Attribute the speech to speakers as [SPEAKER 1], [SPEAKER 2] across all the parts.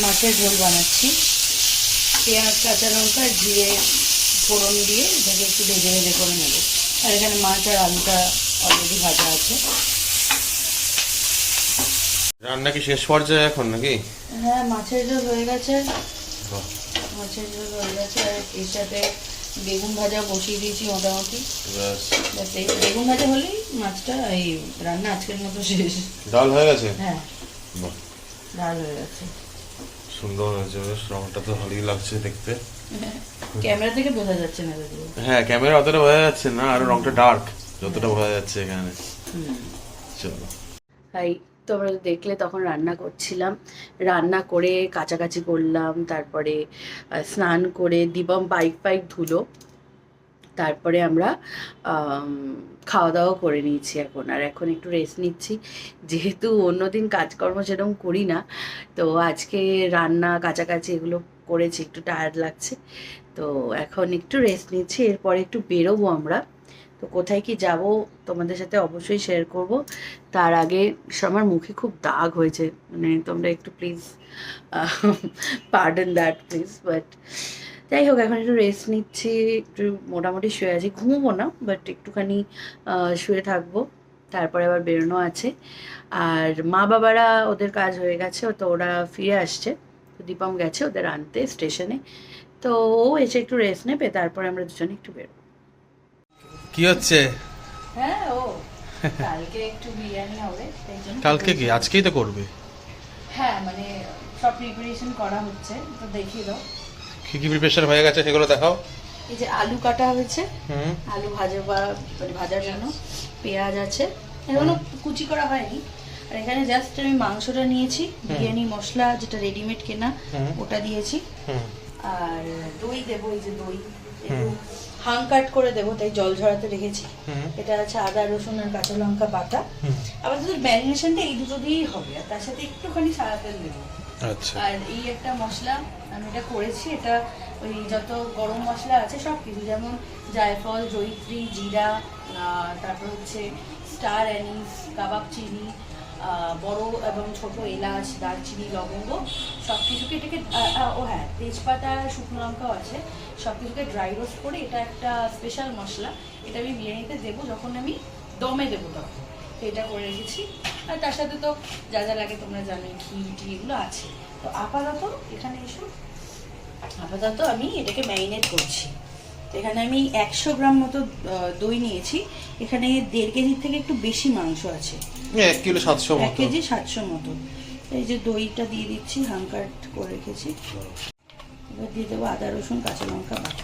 [SPEAKER 1] মাছের ঝোল বানাচ্ছি। পেঁয়াজ, কাঁচা লঙ্কা, জিরে ফোড়ন দিয়ে এটাকে একটু ভেজে ভেজে করে নেব। আর এখানে মাছ আর আলুটা অলরেডি ভাজা আছে।
[SPEAKER 2] রান্না কি শেষ পর্যায়ে এখন নাকি?
[SPEAKER 1] হ্যাঁ, মাছের ঝোল হয়ে গেছে। মাছের ঝোল হয়ে গেছে আর এর সাথে বেগুন ভাজা বসিয়ে দিয়েছি মোটামুটি। এই বেগুন ভাজা হলেই মাছটা এই রান্না আজকের মতো শেষ।
[SPEAKER 2] ডাল হয়ে গেছে?
[SPEAKER 1] হ্যাঁ, ডাল হয়ে গেছে।
[SPEAKER 2] সুন্দর হয়েছে, বেশ রংটা তো ভালোই লাগছে দেখতে।
[SPEAKER 1] ক্যামেরা থেকে বোঝা যাচ্ছে না যদিও।
[SPEAKER 2] হ্যাঁ, ক্যামেরা অতটা বোঝা যাচ্ছে না, আর রংটা ডার্ক যতটা বোঝা যাচ্ছে এখানে। চলো।
[SPEAKER 1] তাই তোমরা দেখলে তখন রান্না করছিলাম, রান্না করে কাচাকাচি করলাম, তারপরে স্নান করে দিবম পাইপ ধুলো, তারপরে আমরা খাওয়া দাওয়া করে নিয়েছি এখন একটু রেস্ট নিচ্ছি। যেহেতু অন্যদিন কাজকর্ম সেরকম করি না, তো আজকে রান্না কাচাকাচি এগুলো করেছি, একটু টায়ার্ড লাগছে, তো এখন একটু রেস্ট নিচ্ছি। এরপরে একটু বেরোবো আমরা, তো কোথায় কি যাব তোমাদের সাথে অবশ্যই শেয়ার করব। তার আগে আমার মুখে খুব দাগ হয়েছে, মানে তোমরা একটু please pardon that please. But যাই হোক, এখন একটু রেস্ট নিচ্ছি, একটু মোটামুটি শুয়ে আছি, ঘুমবো না বাট একটুখানি শুয়ে থাকবো। তারপরে আবার বেরোনো আছে। আর মা বাবারা ওদের কাজ হয়ে গেছে, তো ওরা ফিরে আসছে, তো দীপম গেছে ওদের আনতে স্টেশনে, তো ও এসে একটু রেস্ট নেবে, তারপরে আমরা দুজনে একটু বেরোবো।
[SPEAKER 2] কি হচ্ছে?
[SPEAKER 1] হ্যাঁ, কালকে একটু বিরিয়ানি হবে, তাই জন্য।
[SPEAKER 2] কালকে কি? আজকেই তো করবে।
[SPEAKER 1] হ্যাঁ, মানে সব প্রিপারেশন করা হচ্ছে, তো দেখিয়ে দাও
[SPEAKER 2] কি কি প্রিপারেশন হয়ে গেছে সেগুলো দেখাও।
[SPEAKER 1] এই যে আলু কাটা হয়েছে, আলু ভাজার জন্য পেঁয়াজ আছে, এখনো কুচি করা হয়নি। আর এখানে জাস্ট আমি মাংসটা নিয়েছি, বিরিয়ানি মশলা যেটা রেডিমেড কেনা ওটা দিয়েছি। আর দই দেবো, এই যে দই হাং কাট করে দেবো, তাই জল ঝরাতে রেখেছি। এটা আছে আদা রসুন আর কাঁচা লঙ্কা বাটা। আবার তোদের ম্যারিনেশনটা এই দুটো দিয়েই হবে, আর তার সাথে একটুখানি সাদা তেল দেবো।
[SPEAKER 2] আচ্ছা।
[SPEAKER 1] আর এই একটা মশলা আমি এটা করেছি, এটা ওই যত গরম মশলা আছে সব কিছু, যেমন জায়ফল, জয়িত্রী, জিরা, তারপর হচ্ছে স্টার অ্যানিস, কাবাব চিনি, বড় এবং ছোট এলাচ, দারচিনি, লবঙ্গ, সব কিছুকে এটাকে তেজপাতা, শুকনো লঙ্কাও আছে, সব কিছুকে ড্রাই রোস্ট করে এটা একটা স্পেশাল মশলা, এটা আমি বিরিয়ানিতে দেবো যখন আমি দমে দেবো তখন, তো এটা করে রেখেছি। আর তার সাথে তো যা যা লাগে তোমরা জানোই, ঘি এগুলো আছে। তো আপাতত এখানে এসো, আপাতত আমি এটাকে ম্যারিনেট করছি। তো এখানে আমি 100 গ্রাম মতো দই নিয়েছি, এখানে 1.5 কেজির থেকে একটু বেশি মাংস আছে,
[SPEAKER 2] 1 কিলো 700 মতো,
[SPEAKER 1] 1 কেজি 700 মতো। এই যে দইটা দিয়ে দিচ্ছি, হাং কাট করে রেখেছি। এবার দিয়ে দেবো আদা রসুন কাঁচা লঙ্কা বাটা,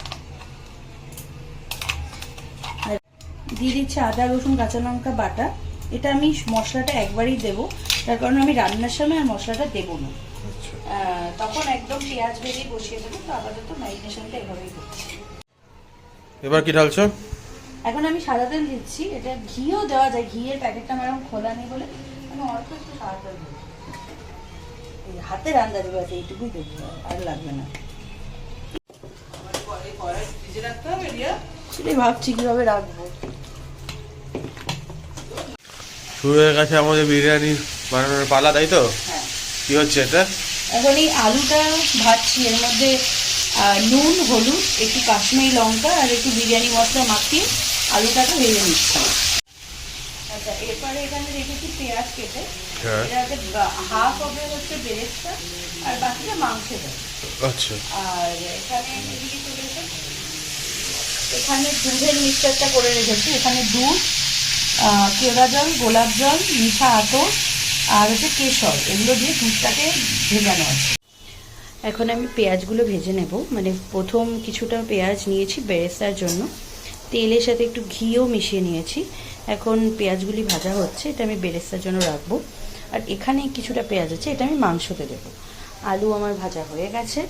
[SPEAKER 1] আর দিয়ে দিচ্ছি আদা রসুন কাঁচা লঙ্কা বাটা। এটা আমি মশলাটা একবারই দেবো, তার কারণ আমি রান্নার সময় আর মশলাটা দেবো না, তখন একদম পেঁয়াজ ভেজে বসিয়ে দেবো। তো আপাতত ম্যারিনেশনটা এভাবেই করছি।
[SPEAKER 2] এবার কি ঢালছো?
[SPEAKER 1] এখন আমি সাদা তেল দিচ্ছি, এটা ঘিও দেওয়া যায়, ঘিয়ের প্যাকেটটা আমার এখন খোলা নেই বলে আমি অল্প একটু সাদা তেল দিই। এই হাতের আন্দাজে আছে, এইটুকুই দেবো, আর লাগবে না। সেটাই ভাবছি কিভাবে রাখবো।
[SPEAKER 2] শুরু হয়ে গেছে আমাদের বিরিয়ানি বানানোর পালা, তাই তো?
[SPEAKER 1] হ্যাঁ।
[SPEAKER 2] কি হচ্ছে এটা? এখন
[SPEAKER 1] এই আলুটা ভাজছি, এর মধ্যে নুন, হলুদ, একটু কাশ্মীরি লঙ্কা আর একটু বিরিয়ানি মশলা মাখিয়ে আলুটাকে ভেজে নিচ্ছি। আচ্ছা, এরপরে এখানে রেখেছি পেঁয়াজ কেটে, এটাতে হাফ হবে হচ্ছে বেরেস্তা আর বাকিটা মাংস দেয়।
[SPEAKER 2] আচ্ছা।
[SPEAKER 1] আর এখানে এখানে দুধের মিক্সচারটা করে রেখেছি, এখানে দুধ, কেওড়া জল, গোলাপ জল, মিঠা আতর আর হচ্ছে কেশর, এগুলো দিয়ে দুধটাকে ভেজানো আছে। এখন আমি পেঁয়াজগুলো ভেজে নেব, মানে প্রথম কিছুটা পেঁয়াজ নিয়েছি বেরেস্তার জন্য, তেলের সাথে একটু ঘিও মিশিয়ে নিয়েছি। এখন পেঁয়াজগুলি ভাজা হচ্ছে, এটা আমি বেরেস্তার জন্য রাখবো। আর এখানে কিছুটা পেঁয়াজ আছে, এটা আমি মাংসতে দেবো। আলু আমার ভাজা হয়ে গেছে,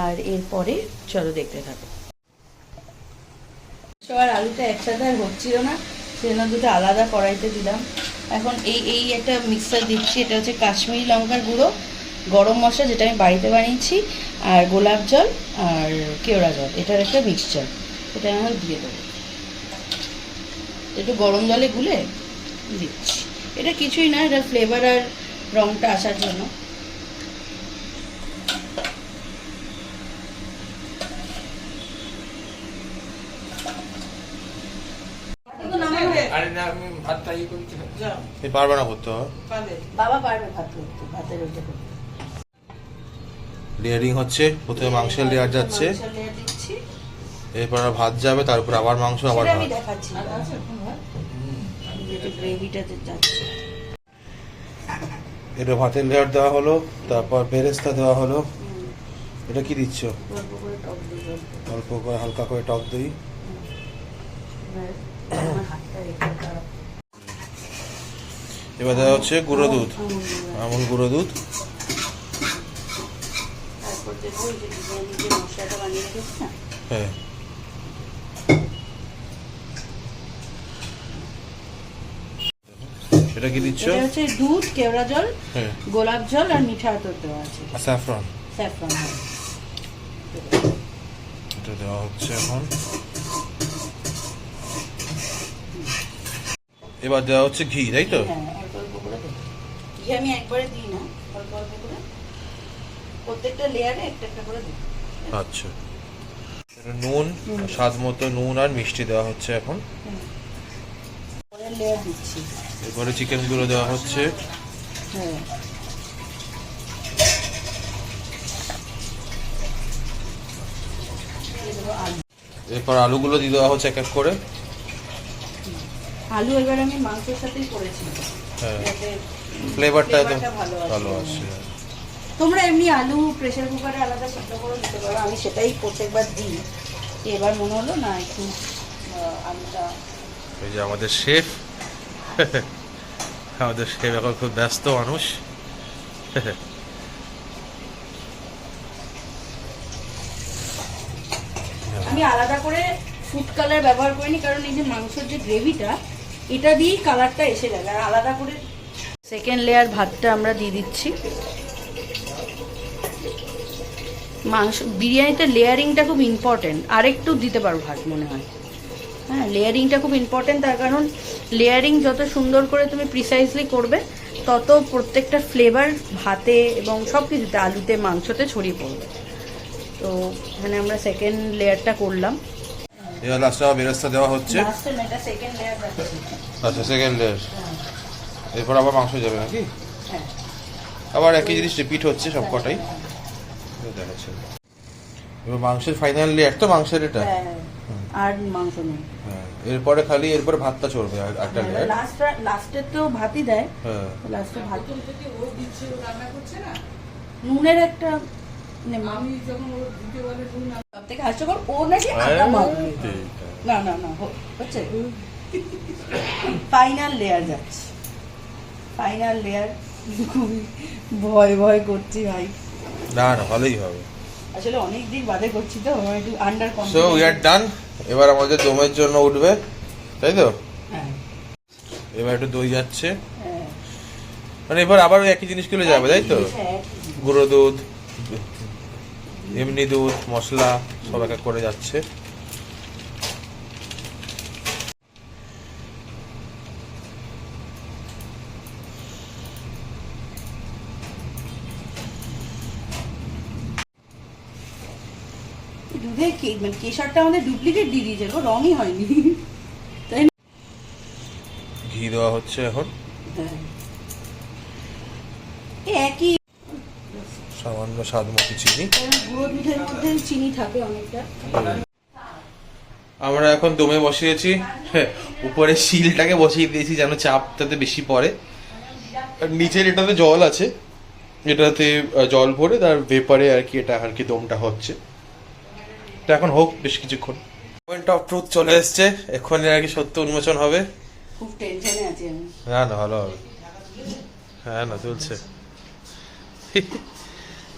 [SPEAKER 1] আর এরপরে চলো দেখতে থাকো। আর আলুটা একসাথে আর হচ্ছিল না, সেজন্য দুটো আলাদা কড়াইতে দিলাম। এখন এই একটা মিক্সার দিচ্ছি, এটা হচ্ছে কাশ্মীরি লঙ্কার গুঁড়ো, গরম মশলা যেটা আমি বাড়িতে বানিয়েছি, আর গোলাপ জল আর কেওড়া জল, এটার একটা মিক্সচার, এটা আমি দিয়ে দেবো। একটু গরম জলে গুলে দিচ্ছি, এটা কিছুই না, এটা ফ্লেভার আর রঙটা আসার জন্য।
[SPEAKER 3] করতে হবে, যাও
[SPEAKER 2] তুমি পারবে না করতে হবে।
[SPEAKER 3] পাবে।
[SPEAKER 1] বাবা পারবে ভাত করতে, ভাতের ওইটা করতে।
[SPEAKER 2] লেয়ারিং হচ্ছে, প্রথমে মাংসের লেয়ার যাচ্ছে,
[SPEAKER 1] মাংসের layer দিচ্ছি।
[SPEAKER 2] এরপর আর ভাত যাবে, তারপর আবার মাংস, আবার
[SPEAKER 1] সেটা আমি
[SPEAKER 2] ভাত।
[SPEAKER 1] দেখাচ্ছি।
[SPEAKER 3] আর আছে এখন ভাত?
[SPEAKER 1] যেটা গ্রেভিটাতে যাচ্ছে।
[SPEAKER 2] এটা ভাতের লেয়ার দেওয়া হলো, তারপর বেরেস্তা দেওয়া হলো। এটা কি দিচ্ছ?
[SPEAKER 1] অল্প করে টক দিই,
[SPEAKER 2] অল্প করে হালকা করে টক দই।
[SPEAKER 1] আমার হাতটা একটু খারাপ।
[SPEAKER 2] এবার দেওয়া হচ্ছে গুঁড়ো দুধ, আমুল গুঁড়ো দুধ।
[SPEAKER 1] তারপর দেবো ওই যে বিরিয়ানি যে মশলাটা বানিয়ে রেখেছি না,
[SPEAKER 2] হ্যাঁ, এটা কি দিচ্ছ?
[SPEAKER 1] এটা হচ্ছে দুধ, কেওড়া জল,
[SPEAKER 2] হ্যাঁ,
[SPEAKER 1] গোলাপ জল আর মিঠা আতর দেওয়া আছে,
[SPEAKER 2] স্যাফরন।
[SPEAKER 1] স্যাফরন।
[SPEAKER 2] এটা দেওয়া হচ্ছে এখন। এবার দেওয়া হচ্ছে ঘি, তাই তো?
[SPEAKER 1] হ্যাঁ, অল্প অল্প করে দেবো। ঘি আমি একবারে দিই না, অল্প অল্প করে প্রত্যেকটা লেয়ারে একটা একটা করে দিই।
[SPEAKER 2] আচ্ছা, এটা নুন, স্বাদ মতো নুন আর মিষ্টি দেওয়া হচ্ছে এখন।
[SPEAKER 1] পরের লেয়ার দিচ্ছি।
[SPEAKER 2] এরপরে চিকেন গুলো দেওয়া হচ্ছে।
[SPEAKER 1] হ্যাঁ, দিয়ে দেবো আলু।
[SPEAKER 2] এরপর আলুগুলো দিয়ে দেওয়া হচ্ছে এক এক করে।
[SPEAKER 1] আলু এবার আমি মাংসের সাথেই করেছি,
[SPEAKER 2] হ্যাঁ,
[SPEAKER 1] যাতে
[SPEAKER 2] ফ্লেভারটা তো
[SPEAKER 1] ফ্লেভারটা
[SPEAKER 2] ভালো আসে।
[SPEAKER 1] তোমরা এমনি আলু প্রেসার কুকারে আলাদা সিদ্ধ করে দিতে পারো, আমি সেটাই প্রত্যেকবার দিই। এবার মনে হলো না একটু আলুটা।
[SPEAKER 2] এই যে আমাদের শেফ, আমাদের শেফ এখন খুব ব্যস্ত মানুষ।
[SPEAKER 1] আমি আলাদা করে ফুড কালার ব্যবহার করিনি, কারণ এই যে মাংসের যে গ্রেভিটা, এটা দিয়েই কালারটা এসে যাবে। আর আলাদা করে সেকেন্ড লেয়ার ভাতটা আমরা দিয়ে দিচ্ছি। মাংস বিরিয়ানিতে লেয়ারিংটা খুব ইম্পর্টেন্ট, আর একটু দিতে পারো ভাত মনে হয়। হ্যাঁ, লেয়ারিংটা খুব ইম্পর্টেন্ট, তার কারণ লেয়ারিং যত সুন্দর করে তুমি প্রিসাইজলি করবে, তত প্রত্যেকটা ফ্লেভার ভাতে এবং সব কিছুতে, আলুতে, মাংসতে ছড়িয়ে পড়বে। তো এখানে আমরা সেকেন্ড লেয়ারটা করলাম।
[SPEAKER 2] এবার লাস্টে আবার বেরেস্তা দেওয়া হচ্ছে।
[SPEAKER 1] লাস্টে না, এটা সেকেন্ড লেয়ার যাচ্ছে।
[SPEAKER 2] আচ্ছা, সেকেন্ড লেয়ার। এরপর আবার মাংস যাবে নাকি?
[SPEAKER 1] হ্যাঁ,
[SPEAKER 2] আবার একই জিনিস রিপিট হচ্ছে সব কটাই। দেখাচ্ছে এবার মাংসের ফাইনাল লেয়ার তো, মাংসের এটা।
[SPEAKER 1] হ্যাঁ, আর মাংস নেই।
[SPEAKER 2] হ্যাঁ, এরপরে খালি এরপরে ভাতটা চড়বে আর একটা লেয়ার।
[SPEAKER 1] লাস্টে তো ভাতই দেয়,
[SPEAKER 2] হ্যাঁ,
[SPEAKER 1] লাস্টে ভাত।
[SPEAKER 3] প্রথম থেকে ও দিচ্ছে, ও রান্না করছে না,
[SPEAKER 1] নুনের একটা
[SPEAKER 3] আমি যখন ও দিতে বলে নুন
[SPEAKER 1] সব থেকে হাস্যকর ও নাকি আটা মাখবে।
[SPEAKER 2] ঠিক।
[SPEAKER 1] না না না, হচ্ছে ফাইনাল লেয়ার যাচ্ছে, ফাইনাল লেয়ার। খুবই ভয় ভয় করছি ভাই,
[SPEAKER 2] না না, ভালোই হবে।
[SPEAKER 1] আসলে অনেক দিন বাদে করছি তো, আমার একটু আন্ডার
[SPEAKER 2] সো উই আর ডান। এবার আমাদের দমের জন্য উঠবে, তাই তো?
[SPEAKER 1] হ্যাঁ
[SPEAKER 2] এবার একটু দই যাচ্ছে,
[SPEAKER 1] হ্যাঁ,
[SPEAKER 2] মানে এবার আবার ওই একই জিনিসগুলো যাবে, তাই তো?
[SPEAKER 1] হ্যাঁ,
[SPEAKER 2] গুঁড়ো দুধ, এমনি দুধ, মশলা সব এক এক করে যাচ্ছে।
[SPEAKER 1] দুধে মানে কেশরটা আমাদের ডুপ্লিকেট দিয়ে দিয়েছে গো, রঙই হয়নি, তাই না?
[SPEAKER 2] ঘি দেওয়া হচ্ছে এখন,
[SPEAKER 1] হ্যাঁ, একই।
[SPEAKER 2] সামান্য স্বাদ মতো চিনি।
[SPEAKER 1] গুঁড়ো দুধের মধ্যে চিনি থাকে অনেকটা।
[SPEAKER 2] আমরা এখন দমে বসিয়েছি। হ্যাঁ, উপরে শিলটাকে বসিয়ে দিয়েছি যেন চাপটাতে বেশি পড়ে। আর নিচের এটাতে জল আছে, এটাতে জল ভরে তার ভেপারে আর কি এটা আর কি দমটা হচ্ছে। তো এখন হোক বেশ কিছুক্ষণ। পয়েন্ট অফ ট্রুথ চলে এসছে, এক্ষুনি আর কি সত্য উন্মোচন হবে।
[SPEAKER 1] খুব টেনশনে আছি আমি।
[SPEAKER 2] না না, ভালো হবে। হ্যাঁ না, চলছে।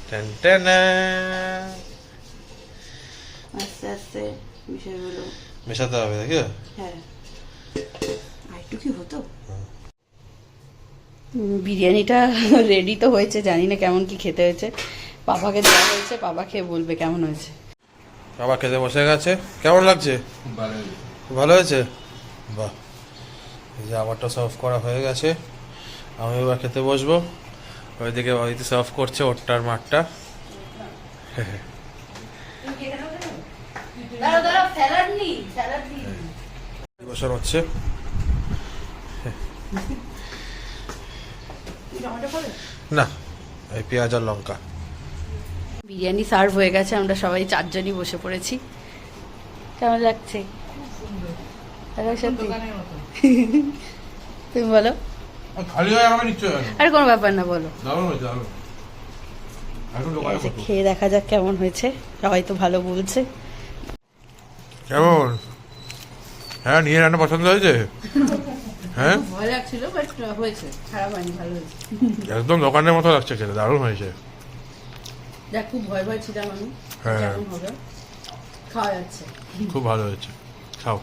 [SPEAKER 2] টানটানা।
[SPEAKER 1] আস্তে আস্তে বিষয়গুলো
[SPEAKER 2] মেশাতে হবে, দেখি।
[SPEAKER 1] হ্যাঁ, আর একটু কি হতো। বিরিয়ানিটা রেডি তো হয়েছে, জানি না কেমন কি খেতে হয়েছে। পাপাকে দেওয়া হয়েছে, পাপা খেয়ে বলবে কেমন হয়েছে।
[SPEAKER 2] আবার খেতে বসে গেছে। কেমন লাগছে? ভালো হয়েছে? বাহ, এই যে আমারটা সার্ভ করা হয়ে গেছে, আমি এবার খেতে বসবো। ওইদিকে ওইদিকে সার্ভ করছে ওরটার মাঠটা। বসানো হচ্ছে।
[SPEAKER 1] টমেটো খাবে?
[SPEAKER 2] না, এই পেঁয়াজ আর লঙ্কা।
[SPEAKER 1] বিরিয়ানি সার্ভ হয়ে গেছে, আমরা সবাই 4 জনই বসে পড়েছি। কেমন লাগছে? সত্যি
[SPEAKER 3] দোকানের মতো।
[SPEAKER 1] তুমি বলো।
[SPEAKER 2] খালি হয়ে আমার নিশ্চয়
[SPEAKER 1] আর কোনো ব্যাপার না, বলো।
[SPEAKER 2] দারুণ হয়েছে, দারুণ। এখন দোকানে
[SPEAKER 1] আচ্ছা, খেয়ে দেখা যাক কেমন হয়েছে। সবাই তো ভালো বলছে।
[SPEAKER 2] কেমন? হ্যাঁ, নিয়ে রান্না পছন্দ হয়েছে? হ্যাঁ,
[SPEAKER 1] ভয় লাগছিল, বাট হয়েছে, খারাপ হয়নি, ভালো হয়েছে।
[SPEAKER 2] একদম দোকানের মতো লাগছে খেতে, দারুণ হয়েছে।
[SPEAKER 1] দেখ, খুব ভয় ভয় ছিলাম আমি,
[SPEAKER 2] হ্যাঁ।
[SPEAKER 1] কেমন হবে, খাওয়া যাচ্ছে।
[SPEAKER 2] খুব ভালো হয়েছে, খাও।